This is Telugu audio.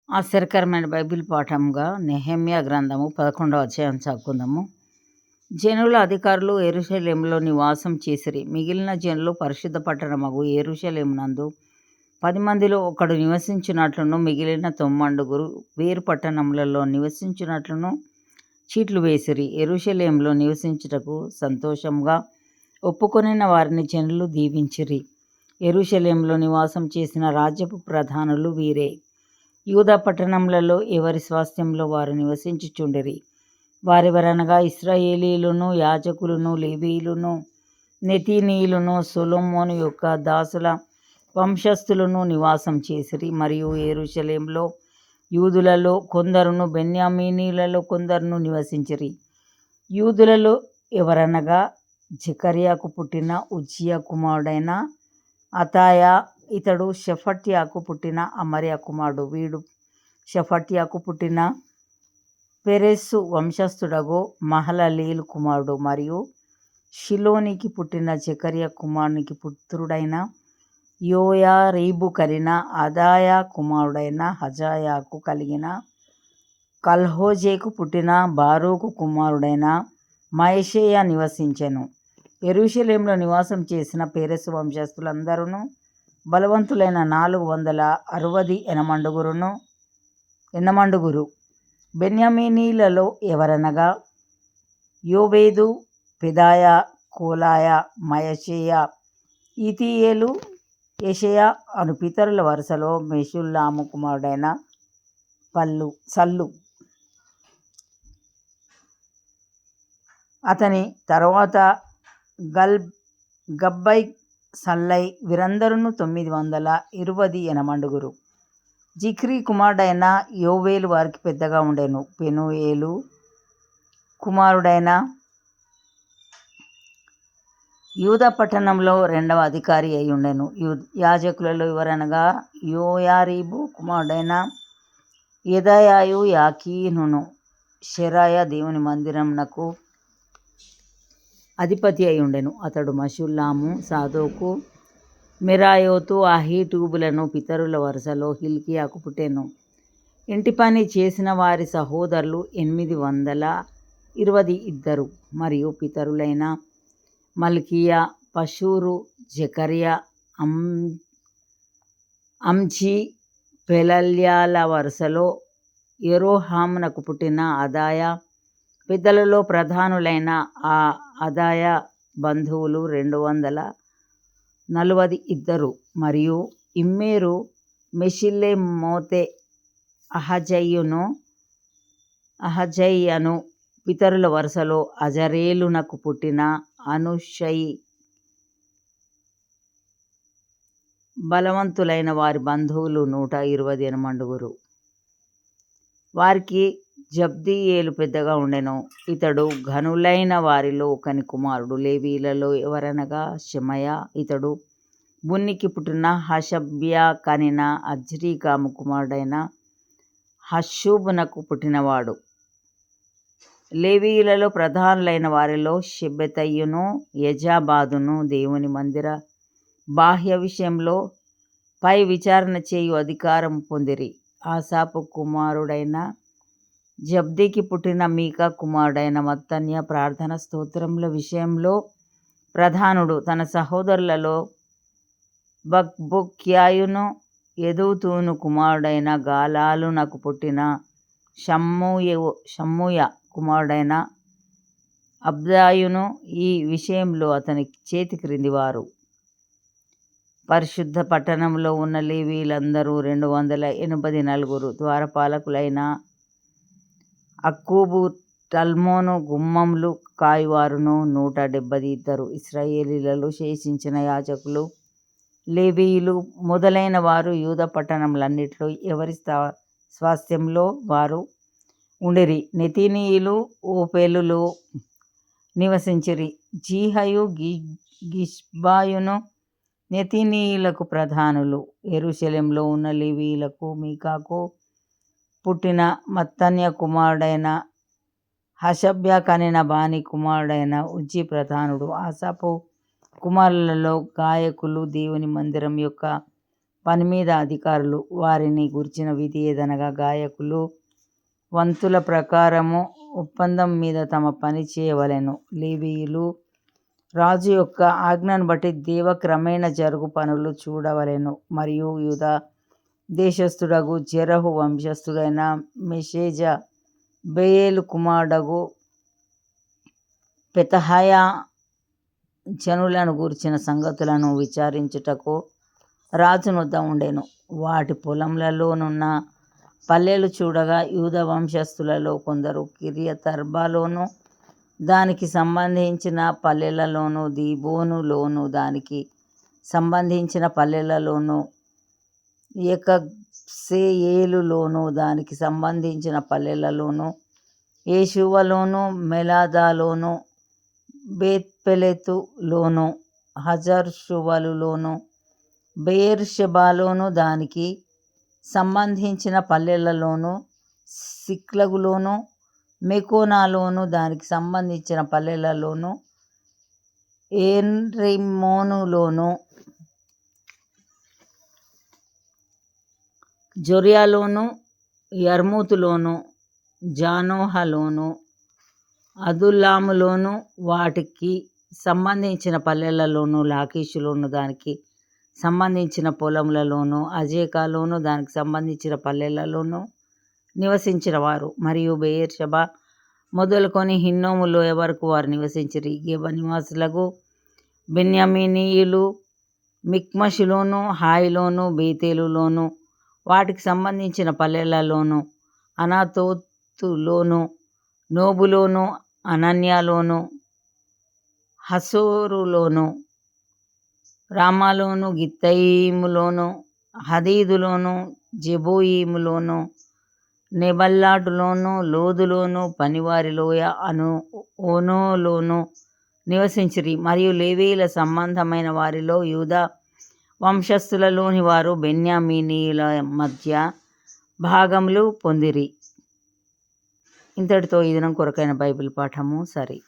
ఆశ్చర్యకరమైన బైబిల్ పాఠంగా నెహెమ్యా గ్రంథము 11వ అధ్యాయం చదువుకుందాము. జనుల అధికారులు యెరూషలేములో నివాసం చేసిరి. మిగిలిన జనులు పరిశుద్ధ పట్టణమగు యెరూషలేమునందు 10 మందిలో ఒకడు నివసించున్నట్లును, మిగిలిన 90 వేరు పట్టణములలో నివసించున్నట్లును చీట్లు వేసిరి. యెరూషలేములో నివసించుటకు సంతోషంగా ఒప్పుకొనిన వారిని జనులు దీవించిరి. యెరూషలేములో నివాసం చేసిన రాజ్యపు ప్రధానులు వీరే. యూదా పట్టణములలో ఎవరి స్వాస్థ్యంలో వారు నివసించుచుండిరి. వారెవరనగా ఇశ్రాయేలీయులను, యాజకులను, లేవీయులను, నెతీనీయులను, సొలొమోను యొక్క దాసుల వంశస్థులను నివాసం చేసిరి. మరియు యెరూషలేములో యూదులలో కొందరును, బెన్యామీనీయులలో కొందరును నివసించిరి. యూదులలో ఎవరనగా జెకర్యాకు పుట్టిన ఉజ్జియా కుమారుడైన అతాయా, ఇతడు షెఫట్యాకు పుట్టిన అమర్యా కుమారుడు. వీడు షెఫట్యాకు పుట్టిన పెరెస్సు వంశస్థుడగు మహలలేలు కుమారుడు. మరియు షిలోనికి పుట్టిన జెకర్యా కుమారునికి పుత్రుడైన యోయారీబు కలిగిన అదాయా కుమారుడైన హజాయాకు కలిగిన కల్హోజేకు పుట్టిన బారూకు కుమారుడైన మయషేయా నివసించెను. యెరూషలేములో నివాసం చేసిన పెరెస్సు వంశస్థులందరూ బలవంతులైన 460 ఎనమండుగురు. బెన్యామీనీలలో ఎవరనగా యోవేదు, పెదాయా, కోలాయా, మయషేయా, ఈతీయేలు, యెషయా అను పితరుల వరుసలో మెషుల్లాము కుమారుడైన సల్లు. అతని తరువాత గబ్బై, సల్లై, వీరందరూ 920 ఎనమండుగురు. జిక్రీ కుమారుడైన యోవేలు వారికి పెద్దగా ఉండెను. పెనూయేలు కుమారుడైన యూదా పట్టణంలో 2వ అధికారి అయి ఉండెను. యాజకులలో ఎవరనగా యోయారీబు కుమారుడైన యెదాయాయు, యాకీనును, షెరాయా దేవుని మందిరమునకు అధిపతి అయి ఉండెను. అతడు మషుల్లాము, సాదోకు, మెరాయోతు, అహీటూబులను పితరుల వరుసలో హిల్కీయాకు పుట్టెను. ఇంటి పని చేసిన వారి సహోదరులు 822. మరియు పితరులైన మల్కీయా, పషూరు, జెకర్యా, అమ్జీ, పెలల్యాల వరుసలో యెరోహామునకు పుట్టిన అదాయా. పెద్దలలో ప్రధానులైన ఆ అదాయా బంధువులు 242. మరియు ఇమ్మేరు, మెషిల్లెమోతె, అహజయ్యను పితరుల వరుసలో అజరేలునకు పుట్టిన అనుషయి. బలవంతులైన వారి బంధువులు 120 ఎనమండుగురు. వారికి జబ్దీయేలు పెద్దగా ఉండెను. ఇతడు ఘనులైన వారిలో ఒకని కుమారుడు. లేవీయులలో ఎవరనగా షెమయా, ఇతడు బున్నికి పుట్టిన హషబ్యా కనిన అజ్రీకాము కుమారుడైన హషూబునకు పుట్టినవాడు. లేవీయులలో ప్రధానులైన వారిలో షెబెతయును, యజాబాదును దేవుని మందిర బాహ్య విషయంలో పై విచారణ చేయు అధికారం పొందిరి. ఆసాపు కుమారుడైన జబ్దీకి పుట్టిన మీకా కుమారుడైన మత్తన్య ప్రార్థన స్తోత్రముల విషయంలో ప్రధానుడు. తన సహోదరులలో బక్బుక్యాయును, యెదుతూను కుమారుడైన గాలాలునకు పుట్టిన షమ్మూయ కుమారుడైన అబ్దాయును ఈ విషయంలో అతని చేతి క్రిందివారు. పరిశుద్ధ పట్టణంలో ఉన్న లేవీయులందరూ 284. ద్వారపాలకులైన అక్కూబు, టల్మోను గుమ్మములు కాయువారును 172. ఇశ్రాయేలీలలో శేషించిన యాజకులు, లేవీయులు మొదలైన వారు యూదా పట్టణములన్నిటిలో ఎవరి స్వాస్థ్యంలో వారు ఉండిరి. నెతీనీయులు ఓపేలులో నివసించిరి. జీహయు, గిష్బాయును నెతీనీయులకు ప్రధానులు. యెరూషలేములో ఉన్న లేవీయులకు మీకాకు పుట్టిన మత్తన్య కుమారుడైన హషబ్యా కనిన బాని కుమారుడైన ఉజ్జీ ప్రధానుడు. ఆసాపు కుమారులలో గాయకులు దేవుని మందిరం యొక్క పని మీద అధికారులు. వారిని గుర్చిన విధి ఏదనగా గాయకులు వంతుల ప్రకారము ఒప్పందం మీద తమ పని చేయవలెను. లేవీయులు రాజు యొక్క ఆజ్ఞను బట్టి దేవక్రమేణ జరుగు పనులు చూడవలెను. మరియు యూదా దేశస్థుడగు జెరహు వంశస్థుడైన మెషేజ బెయేలు కుమారుడగు పెతహయా జనులను గూర్చిన సంగతులను విచారించుటకు రాజునొద్ద ఉండెను. వాటి పొలంలలోనున్న పల్లెలు చూడగా యూదా వంశస్థులలో కొందరు కిర్యతర్బాలోను దానికి సంబంధించిన పల్లెలలోను, దీబోనులోను దానికి సంబంధించిన పల్లెలలోను, యెకబ్సెయేలులోను దానికి సంబంధించిన పల్లెలలోను, యేషూవలోను, మెలాదాలోను, బేత్పెలెతులోను, హజర్షువలులోను, బెయేర్షెబాలోను దానికి సంబంధించిన పల్లెలలోను, సిక్లగులోను, మెకోనాలోను దానికి సంబంధించిన పల్లెలలోను, ఏన్రిమ్మోనులోను, జొర్యాలోను, యర్మూతులోను, జానోహలోను, అదుల్లాములోను వాటికి సంబంధించిన పల్లెలలోను, లాకీషులోను దానికి సంబంధించిన పొలములలోను, అజేకాలోను దానికి సంబంధించిన పల్లెలలోను నివసించిన వారు. మరియు బెయేర్షెబా మొదలుకొని హిన్నోము లోయ వరకు వారు నివసించిరి. గెబ నివాసులకు బెన్యామీనీయులు మిక్మషులోను, హాయిలోను, బేతేలులోను వాటికి సంబంధించిన పల్లెలలోను, అనాతోతులోను, నోబులోను, అనన్యాలోను, హసోరులోను, రామాలోను, గిత్తయిములోను, హదీదులోను, జెబోయిములోను, నెబల్లాటులోను, లోదులోను, పనివారి లోయ అను ఓనోలోను నివసించిరి. మరియు లేవీయుల సంబంధమైన వారిలో యూదా వంశస్థులలోని వారు బెన్యామీనీయుల మధ్య భాగములు పొందిరి. ఇంతటితో ఈ దినం కొరకైన బైబిల్ పాఠము సరి.